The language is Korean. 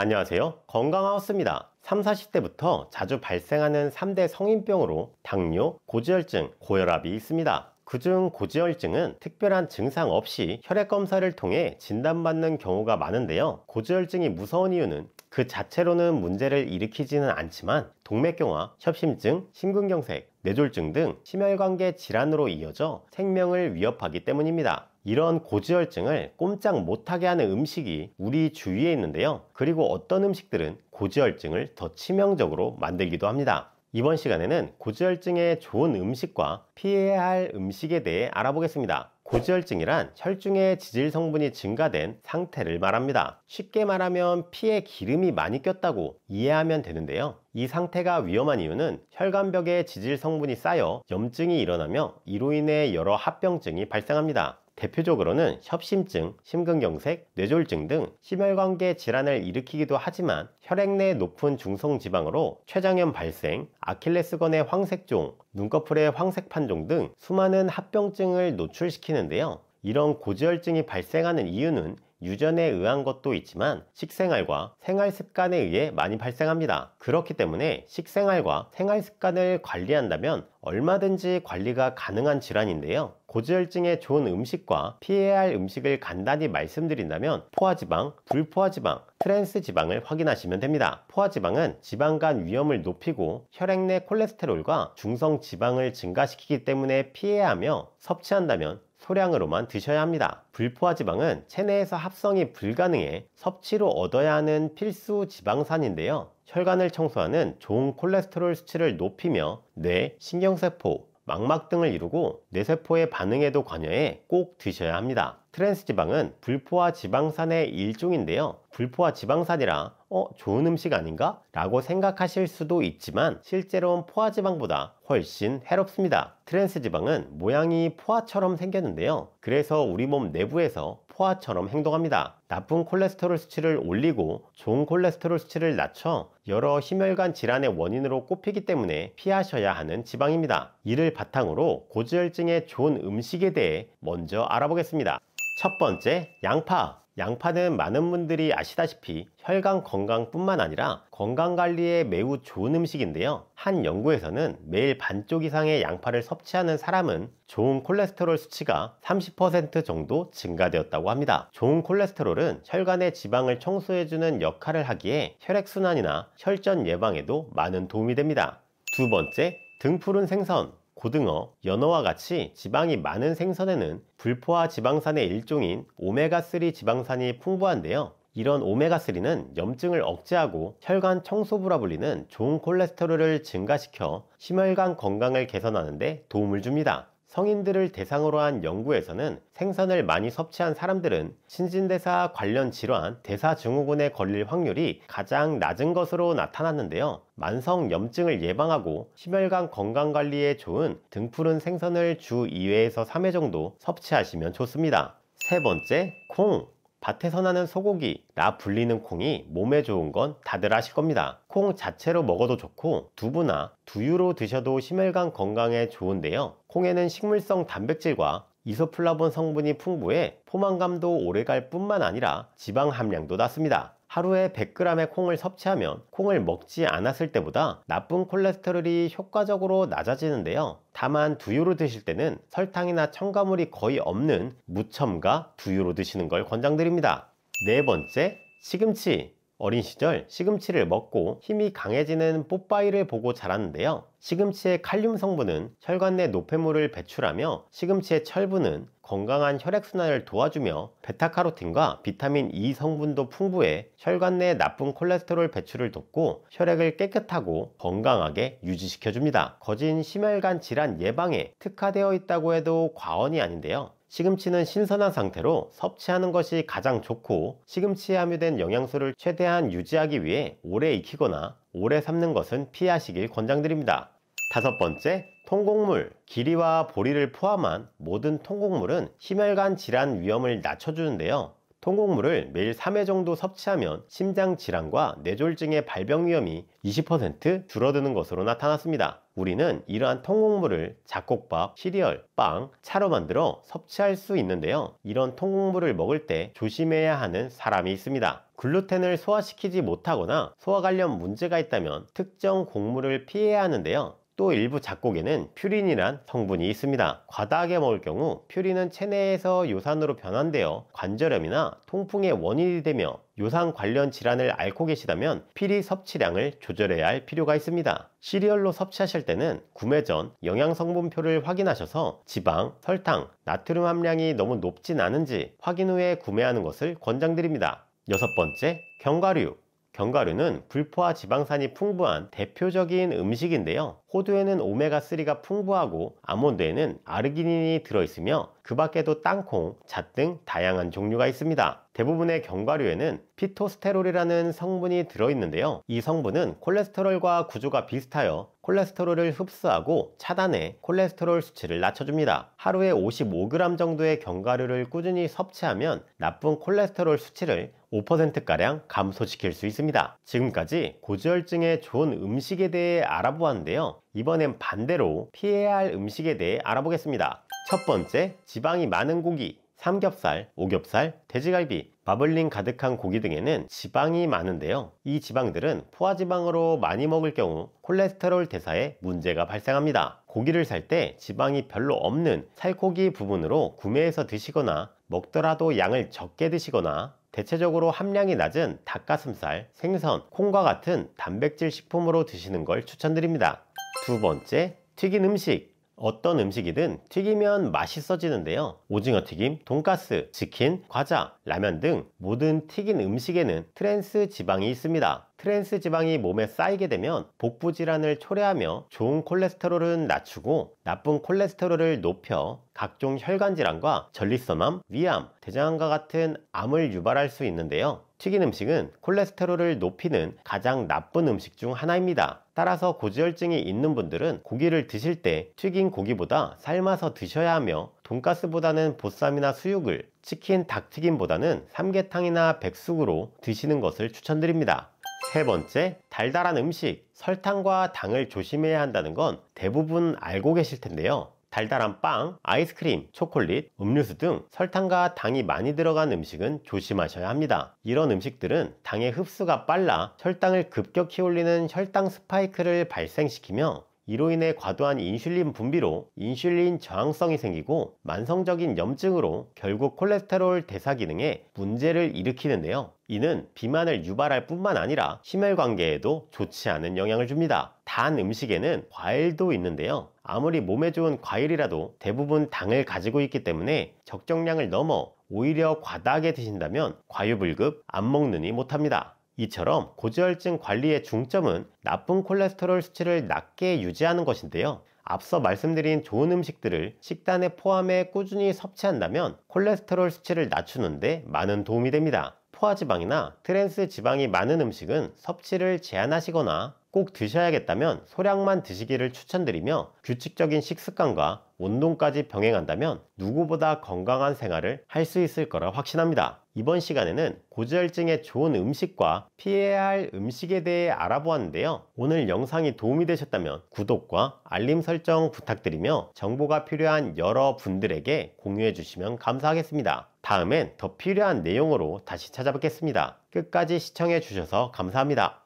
안녕하세요. 건강하우스입니다. 3, 40대부터 자주 발생하는 3대 성인병으로 당뇨, 고지혈증, 고혈압이 있습니다. 그중 고지혈증은 특별한 증상 없이 혈액검사를 통해 진단받는 경우가 많은데요. 고지혈증이 무서운 이유는 그 자체로는 문제를 일으키지는 않지만 동맥경화, 협심증, 심근경색, 뇌졸중 등 심혈관계 질환으로 이어져 생명을 위협하기 때문입니다. 이런 고지혈증을 꼼짝 못하게 하는 음식이 우리 주위에 있는데요. 그리고 어떤 음식들은 고지혈증을 더 치명적으로 만들기도 합니다. 이번 시간에는 고지혈증에 좋은 음식과 피해야 할 음식에 대해 알아보겠습니다. 고지혈증이란 혈중의 지질 성분이 증가된 상태를 말합니다. 쉽게 말하면 피에 기름이 많이 꼈다고 이해하면 되는데요. 이 상태가 위험한 이유는 혈관벽에 지질 성분이 쌓여 염증이 일어나며 이로 인해 여러 합병증이 발생합니다. 대표적으로는 협심증, 심근경색, 뇌졸중 등 심혈관계 질환을 일으키기도 하지만 혈액 내 높은 중성지방으로 췌장염 발생, 아킬레스건의 황색종, 눈꺼풀의 황색판종 등 수많은 합병증을 노출시키는데요. 이런 고지혈증이 발생하는 이유는 유전에 의한 것도 있지만 식생활과 생활 습관에 의해 많이 발생합니다. 그렇기 때문에 식생활과 생활 습관을 관리한다면 얼마든지 관리가 가능한 질환인데요. 고지혈증에 좋은 음식과 피해야 할 음식을 간단히 말씀드린다면 포화지방, 불포화지방, 트랜스지방을 확인하시면 됩니다. 포화지방은 지방 간 위험을 높이고 혈액 내 콜레스테롤과 중성지방을 증가시키기 때문에 피해야 하며 섭취한다면 소량으로만 드셔야 합니다. 불포화지방은 체내에서 합성이 불가능해 섭취로 얻어야 하는 필수 지방산인데요. 혈관을 청소하는 좋은 콜레스테롤 수치를 높이며 뇌, 신경세포, 망막 등을 이루고 뇌세포의 반응에도 관여해 꼭 드셔야 합니다. 트랜스지방은 불포화 지방산의 일종인데요. 불포화 지방산이라 좋은 음식 아닌가? 라고 생각하실 수도 있지만 실제로는 포화지방보다 훨씬 해롭습니다. 트랜스지방은 모양이 포화처럼 생겼는데요. 그래서 우리 몸 내부에서 포화처럼 행동합니다. 나쁜 콜레스테롤 수치를 올리고 좋은 콜레스테롤 수치를 낮춰 여러 심혈관 질환의 원인으로 꼽히기 때문에 피하셔야 하는 지방입니다. 이를 바탕으로 고지혈증에 좋은 음식에 대해 먼저 알아보겠습니다. 첫 번째, 양파. 양파는 많은 분들이 아시다시피 혈관 건강뿐만 아니라 건강관리에 매우 좋은 음식인데요. 한 연구에서는 매일 반쪽 이상의 양파를 섭취하는 사람은 좋은 콜레스테롤 수치가 30% 정도 증가되었다고 합니다. 좋은 콜레스테롤은 혈관의 지방을 청소해주는 역할을 하기에 혈액순환이나 혈전 예방에도 많은 도움이 됩니다. 두 번째, 등푸른 생선. 고등어, 연어와 같이 지방이 많은 생선에는 불포화 지방산의 일종인 오메가3 지방산이 풍부한데요. 이런 오메가3는 염증을 억제하고 혈관 청소부라 불리는 좋은 콜레스테롤을 증가시켜 심혈관 건강을 개선하는 데 도움을 줍니다. 성인들을 대상으로 한 연구에서는 생선을 많이 섭취한 사람들은 신진대사 관련 질환, 대사증후군에 걸릴 확률이 가장 낮은 것으로 나타났는데요. 만성 염증을 예방하고 심혈관 건강관리에 좋은 등푸른 생선을 주 2회에서 3회 정도 섭취하시면 좋습니다. 세 번째, 콩. 밭에서 나는 소고기라 불리는 콩이 몸에 좋은 건 다들 아실 겁니다. 콩 자체로 먹어도 좋고 두부나 두유로 드셔도 심혈관 건강에 좋은데요. 콩에는 식물성 단백질과 이소플라본 성분이 풍부해 포만감도 오래갈 뿐만 아니라 지방 함량도 낮습니다. 하루에 100g의 콩을 섭취하면 콩을 먹지 않았을 때보다 나쁜 콜레스테롤이 효과적으로 낮아지는데요. 다만 두유로 드실 때는 설탕이나 첨가물이 거의 없는 무첨가 두유로 드시는 걸 권장드립니다. 네 번째, 시금치. 어린 시절 시금치를 먹고 힘이 강해지는 뽀빠이를 보고 자랐는데요. 시금치의 칼륨 성분은 혈관 내 노폐물을 배출하며 시금치의 철분은 건강한 혈액순환을 도와주며 베타카로틴과 비타민 E 성분도 풍부해 혈관 내 나쁜 콜레스테롤 배출을 돕고 혈액을 깨끗하고 건강하게 유지시켜줍니다. 거진 심혈관 질환 예방에 특화되어 있다고 해도 과언이 아닌데요. 시금치는 신선한 상태로 섭취하는 것이 가장 좋고 시금치에 함유된 영양소를 최대한 유지하기 위해 오래 익히거나 오래 삶는 것은 피하시길 권장드립니다. 다섯 번째, 통곡물. 기리와 보리를 포함한 모든 통곡물은 심혈관 질환 위험을 낮춰주는데요. 통곡물을 매일 3회 정도 섭취하면 심장 질환과 뇌졸중의 발병 위험이 20% 줄어드는 것으로 나타났습니다. 우리는 이러한 통곡물을 잡곡밥, 시리얼, 빵, 차로 만들어 섭취할 수 있는데요. 이런 통곡물을 먹을 때 조심해야 하는 사람이 있습니다. 글루텐을 소화시키지 못하거나 소화 관련 문제가 있다면 특정 곡물을 피해야 하는데요. 또 일부 잡곡에는 퓨린이란 성분이 있습니다. 과다하게 먹을 경우 퓨린은 체내에서 요산으로 변환되어 관절염이나 통풍의 원인이 되며 요산 관련 질환을 앓고 계시다면 피리 섭취량을 조절해야 할 필요가 있습니다. 시리얼로 섭취하실 때는 구매 전 영양성분표를 확인하셔서 지방, 설탕, 나트륨 함량이 너무 높진 않은지 확인 후에 구매하는 것을 권장드립니다. 여섯 번째, 견과류. 견과류는 불포화 지방산이 풍부한 대표적인 음식인데요. 호두에는 오메가3가 풍부하고 아몬드에는 아르기닌이 들어있으며 그 밖에도 땅콩, 잣 등 다양한 종류가 있습니다. 대부분의 견과류에는 피토스테롤이라는 성분이 들어있는데요. 이 성분은 콜레스테롤과 구조가 비슷하여 콜레스테롤을 흡수하고 차단해 콜레스테롤 수치를 낮춰줍니다. 하루에 55g 정도의 견과류를 꾸준히 섭취하면 나쁜 콜레스테롤 수치를 5%가량 감소시킬 수 있습니다. 지금까지 고지혈증에 좋은 음식에 대해 알아보았는데요. 이번엔 반대로 피해야 할 음식에 대해 알아보겠습니다. 첫 번째, 지방이 많은 고기. 삼겹살, 오겹살, 돼지갈비, 마블링 가득한 고기 등에는 지방이 많은데요. 이 지방들은 포화지방으로 많이 먹을 경우 콜레스테롤 대사에 문제가 발생합니다. 고기를 살 때 지방이 별로 없는 살코기 부분으로 구매해서 드시거나 먹더라도 양을 적게 드시거나 대체적으로 함량이 낮은 닭가슴살, 생선, 콩과 같은 단백질 식품으로 드시는 걸 추천드립니다. 두 번째, 튀긴 음식. 어떤 음식이든 튀기면 맛있어지는데요. 오징어 튀김, 돈가스, 치킨, 과자, 라면 등 모든 튀긴 음식에는 트랜스 지방이 있습니다. 트랜스 지방이 몸에 쌓이게 되면 복부 질환을 초래하며 좋은 콜레스테롤은 낮추고 나쁜 콜레스테롤을 높여 각종 혈관 질환과 전립선암, 위암, 대장암과 같은 암을 유발할 수 있는데요. 튀긴 음식은 콜레스테롤을 높이는 가장 나쁜 음식 중 하나입니다. 따라서 고지혈증이 있는 분들은 고기를 드실 때 튀긴 고기보다 삶아서 드셔야 하며 돈가스보다는 보쌈이나 수육을, 치킨, 닭튀김보다는 삼계탕이나 백숙으로 드시는 것을 추천드립니다. 세 번째, 달달한 음식. 설탕과 당을 조심해야 한다는 건 대부분 알고 계실 텐데요. 달달한 빵, 아이스크림, 초콜릿, 음료수 등 설탕과 당이 많이 들어간 음식은 조심하셔야 합니다. 이런 음식들은 당의 흡수가 빨라 혈당을 급격히 올리는 혈당 스파이크를 발생시키며 이로 인해 과도한 인슐린 분비로 인슐린 저항성이 생기고 만성적인 염증으로 결국 콜레스테롤 대사 기능에 문제를 일으키는데요. 이는 비만을 유발할 뿐만 아니라 심혈관계에도 좋지 않은 영향을 줍니다. 단 음식에는 과일도 있는데요. 아무리 몸에 좋은 과일이라도 대부분 당을 가지고 있기 때문에 적정량을 넘어 오히려 과다하게 드신다면 과유불급, 안 먹느니 못합니다. 이처럼 고지혈증 관리의 중점은 나쁜 콜레스테롤 수치를 낮게 유지하는 것인데요. 앞서 말씀드린 좋은 음식들을 식단에 포함해 꾸준히 섭취한다면 콜레스테롤 수치를 낮추는데 많은 도움이 됩니다. 포화지방이나 트랜스 지방이 많은 음식은 섭취를 제한하시거나 꼭 드셔야겠다면 소량만 드시기를 추천드리며 규칙적인 식습관과 운동까지 병행한다면 누구보다 건강한 생활을 할 수 있을 거라 확신합니다. 이번 시간에는 고지혈증에 좋은 음식과 피해야 할 음식에 대해 알아보았는데요. 오늘 영상이 도움이 되셨다면 구독과 알림 설정 부탁드리며 정보가 필요한 여러분들에게 공유해 주시면 감사하겠습니다. 다음엔 더 필요한 내용으로 다시 찾아뵙겠습니다. 끝까지 시청해 주셔서 감사합니다.